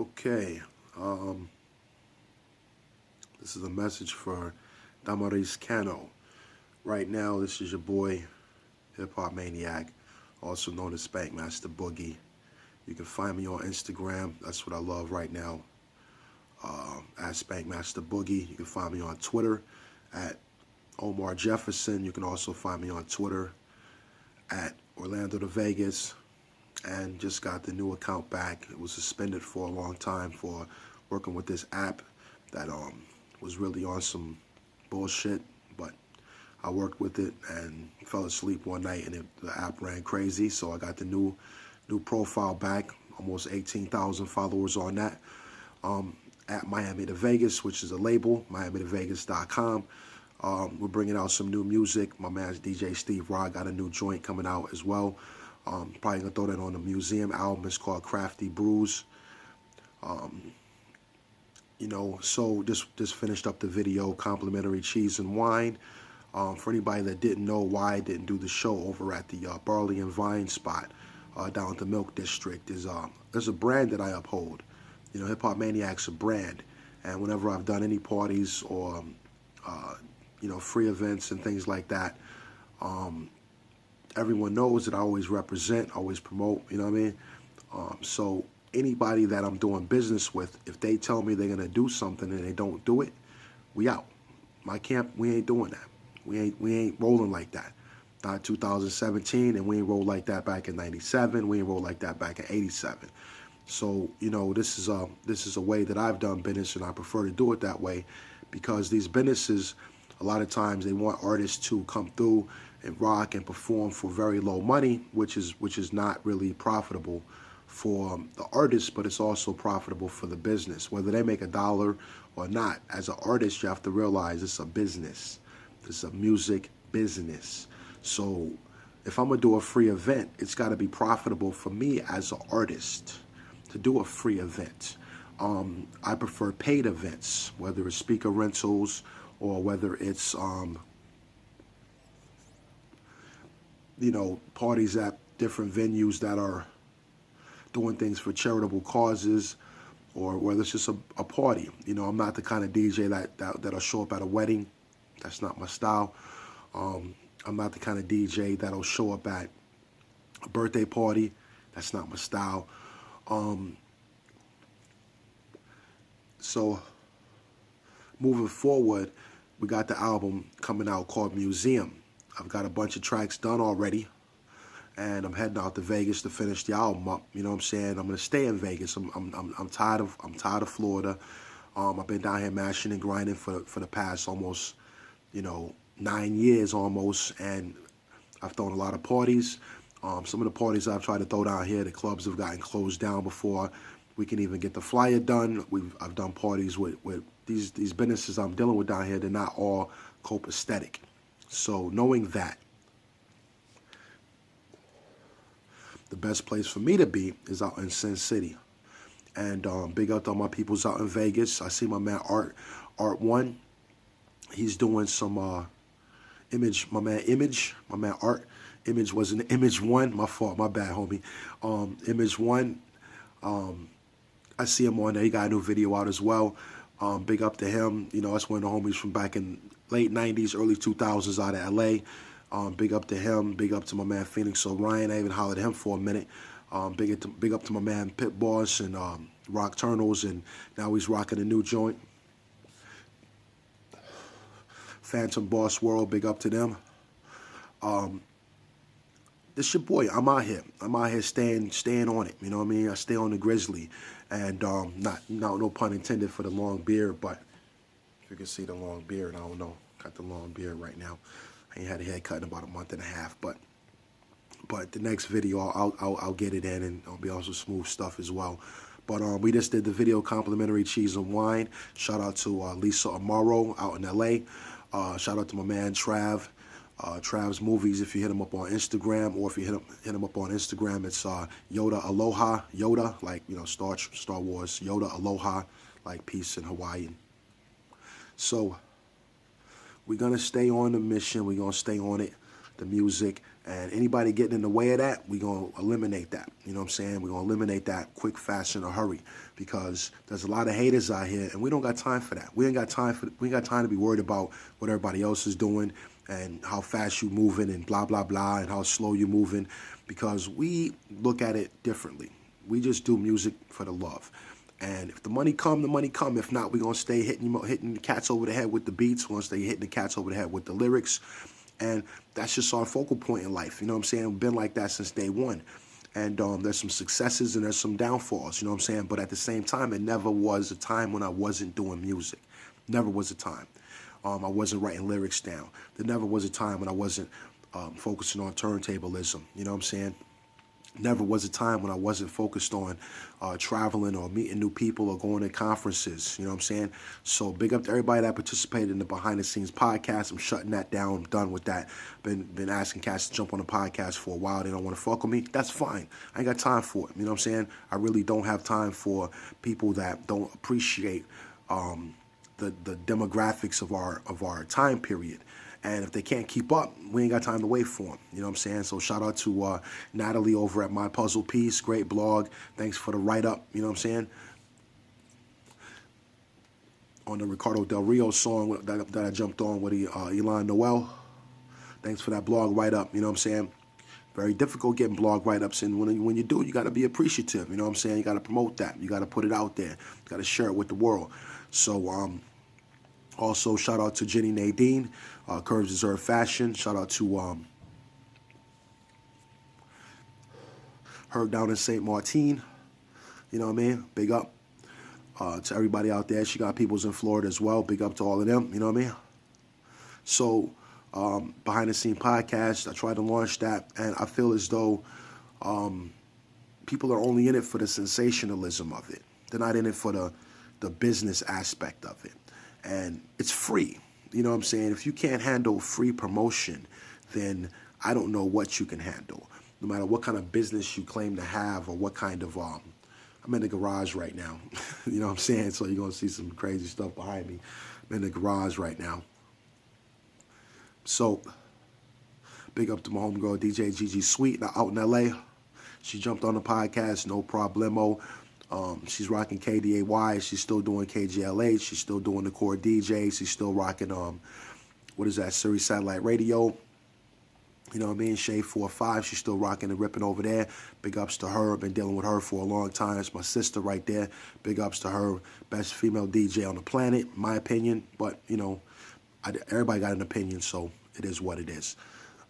Okay, this is a message for Damaris Cano. Right now, this is your boy, Hop Maniac, also known as Spankmaster Boogie. You can find me on Instagram. That's what I love right now, at Spankmaster Boogie. You can find me on Twitter at Omar Jefferson. You can also find me on Twitter at Orlando to Vegas. And just got the new account back. It was suspended for a long time for working with this app that was really on some bullshit, but I worked with it and fell asleep one night and the app ran crazy, so I got the new profile back, almost 18,000 followers on that, at Miami to Vegas, which is a label, miami2vegas.com. We're bringing out some new music. My man's DJ Steve Rod got a new joint coming out as well. Probably gonna throw that on the museum album. It's called Crafty Brews. You know, so just finished up the video, complimentary cheese and wine. For anybody that didn't know why I didn't do the show over at the Barley and Vine spot down at the Milk District, there's a brand that I uphold. You know, Hip Hop Maniac's a brand, and whenever I've done any parties or you know, free events and things like that, everyone knows that I always represent, always promote, you know what I mean? So anybody that I'm doing business with, if they tell me they're going to do something and they don't do it, we out. My camp, we ain't doing that. We ain't rolling like that. Not 2017, and we ain't rolled like that back in 97. We ain't rolled like that back in 87. So, you know, this is a way that I've done business, and I prefer to do it that way because these businesses, a lot of times they want artists to come through and rock and perform for very low money, which is not really profitable for the artist, but it's also profitable for the business. Whether they make a dollar or not, as an artist, you have to realize it's a business. It's a music business. So if I'm gonna do a free event, it's gotta be profitable for me as an artist to do a free event. I prefer paid events, whether it's speaker rentals or whether it's you know, parties at different venues that are doing things for charitable causes, or whether it's just a party. You know, I'm not the kind of DJ that'll show up at a wedding. That's not my style. I'm not the kind of DJ that'll show up at a birthday party. That's not my style. So moving forward, we got the album coming out called Museum. I've got a bunch of tracks done already, and I'm heading out to Vegas to finish the album up. You know what I'm saying? I'm gonna stay in Vegas. I'm tired of Florida. I've been down here mashing and grinding for the past almost, you know, 9 years almost, and I've thrown a lot of parties. Some of the parties I've tried to throw down here, the clubs have gotten closed down before we can even get the flyer done. I've done parties with these businesses I'm dealing with down here. They're not all copacetic. So knowing that, the best place for me to be is out in Sin City. And big up to all my peoples out in Vegas. I see my man Art One. He's doing some Image, my man Art. Image was an Image One. My fault, my bad, homie. Image One. I see him on there. He got a new video out as well. Big up to him. You know, that's one of the homies from back in late 90s, early 2000s out of LA. Big up to him. Big up to my man Phoenix Orion. I even hollered at him for a minute. Big up to my man Pit Boss and Rock Turnals, and now he's rocking a new joint. Phantom Boss World, big up to them. This your boy. I'm out here staying on it. You know what I mean? I stay on the grizzly, and no pun intended for the long beard, but if you can see the long beard, I don't know. Got the long beard right now. I ain't had a haircut in about a month and a half, but the next video I'll get it in, and I'll be also smooth stuff as well. But we just did the video complimentary cheese and wine. Shout out to Lisa Amaro out in LA. Shout out to my man Trav. Trav's Movies, if you hit him up on Instagram, or if you hit him up on Instagram, it's Yoda Aloha. Yoda, like, you know, Star Wars. Yoda Aloha, like peace in Hawaiian. So we're going to stay on the mission. We're going to stay on it. The music. And anybody getting in the way of that, we're going to eliminate that. You know what I'm saying? We're going to eliminate that quick, fast, in a hurry, because there's a lot of haters out here, and we don't got time for that. We ain't got time to be worried about what everybody else is doing and how fast you moving and blah, blah, blah, and how slow you moving, because we look at it differently. We just do music for the love. And if the money come, the money come. If not, we're going to stay hitting the cats over the head with the beats. We're going to stay hitting the cats over the head with the lyrics. And that's just our focal point in life. You know what I'm saying? We've been like that since day one. And there's some successes and there's some downfalls, you know what I'm saying? But at the same time, it never was a time when I wasn't doing music. Never was a time. I wasn't writing lyrics down. There never was a time when I wasn't focusing on turntablism, you know what I'm saying? Never was a time when I wasn't focused on traveling or meeting new people or going to conferences, you know what I'm saying? So big up to everybody that participated in the Behind the Scenes podcast. I'm shutting that down. I'm done with that. Been asking cats to jump on the podcast for a while. They don't want to fuck with me. That's fine. I ain't got time for it. You know what I'm saying? I really don't have time for people that don't appreciate the demographics of our time period. And if they can't keep up, we ain't got time to wait for them. You know what I'm saying? So shout out to Natalie over at My Puzzle Piece. Great blog. Thanks for the write-up. You know what I'm saying? On the Ricardo Del Rio song that I jumped on with Elon Noel. Thanks for that blog write-up. You know what I'm saying? Very difficult getting blog write-ups. And when you do, you got to be appreciative. You know what I'm saying? You got to promote that. You got to put it out there. You got to share it with the world. So, also, shout out to Jenny Nadine, Curves Deserve Fashion. Shout out to her down in St. Martin. You know what I mean? Big up to everybody out there. She got peoples in Florida as well. Big up to all of them. You know what I mean? So, Behind the Scene podcast, I tried to launch that, and I feel as though people are only in it for the sensationalism of it. They're not in it for the business aspect of it. And it's free. You know what I'm saying? If you can't handle free promotion, then I don't know what you can handle. No matter what kind of business you claim to have or what kind of, I'm in the garage right now. You know what I'm saying? So you're going to see some crazy stuff behind me. I'm in the garage right now. So, big up to my homegirl, DJ Gigi Sweet, out in L.A. She jumped on the podcast, no problemo. She's rocking KDAY. She's still doing KGLH. She's still doing the core DJ. She's still rocking, Sirius Satellite Radio. You know what I mean? Shade 4-5. She's still rocking and ripping over there. Big ups to her. I've been dealing with her for a long time. It's my sister right there. Big ups to her. Best female DJ on the planet, in my opinion. But, you know, everybody got an opinion, so it is what it is.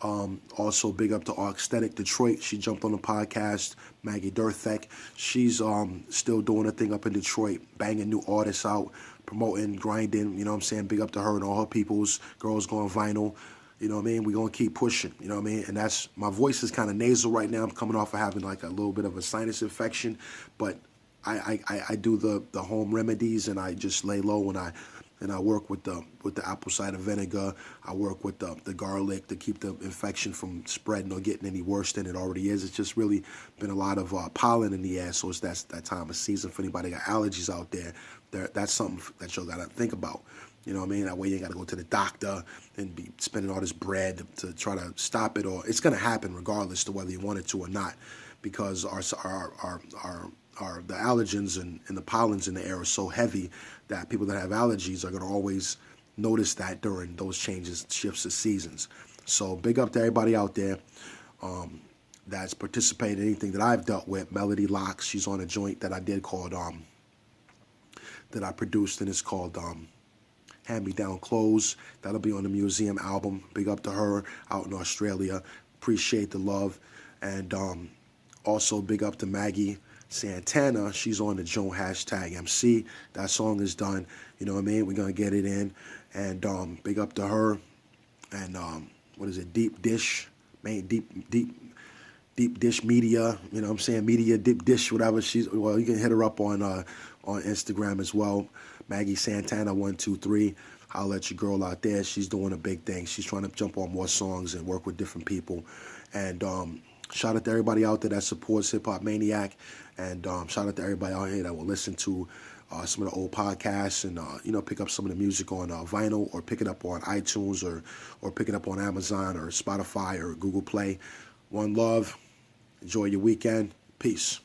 Also, big up to Aesthetic Detroit. She jumped on the podcast. Maggie Durthek. She's still doing her thing up in Detroit, banging new artists out, promoting, grinding. You know what I'm saying? Big up to her and all her peoples. Girls going vinyl. You know what I mean? We're going to keep pushing. You know what I mean? And that's, my voice is kind of nasal right now. I'm coming off of having like a little bit of a sinus infection. But I do the home remedies, and I just lay low, and I work with the apple cider vinegar. I work with the garlic to keep the infection from spreading or getting any worse than it already is. It's just really been a lot of pollen in the air, so it's that time of season. For anybody got allergies out there, that's something that y'all gotta think about. You know what I mean? That way you ain't gotta go to the doctor and be spending all this bread to try to stop it. Or it's gonna happen regardless to whether you want it to or not, because the allergens and the pollens in the air are so heavy that people that have allergies are going to always notice that during those shifts of seasons. So big up to everybody out there that's participated in anything that I've dealt with. Melody Locks, she's on a joint that I did called, that I produced, and it's called Hand Me Down Clothes. That'll be on the Museum album. Big up to her out in Australia. Appreciate the love. And also big up to Maggie Santana. She's on the Joan #MC. That song is done. You know what I mean? We're going to get it in. And big up to her. And what is it? Deep Dish. Deep Dish Media. You know what I'm saying? Media, Deep Dish, whatever. Well, you can hit her up on Instagram as well. Maggie Santana 123. I'll let your girl out there. She's doing a big thing. She's trying to jump on more songs and work with different people. And Shout out to everybody out there that supports Hip Hop Maniac, and shout out to everybody out here that will listen to some of the old podcasts and pick up some of the music on vinyl, or pick it up on iTunes, or pick it up on Amazon or Spotify or Google Play. One love. Enjoy your weekend. Peace.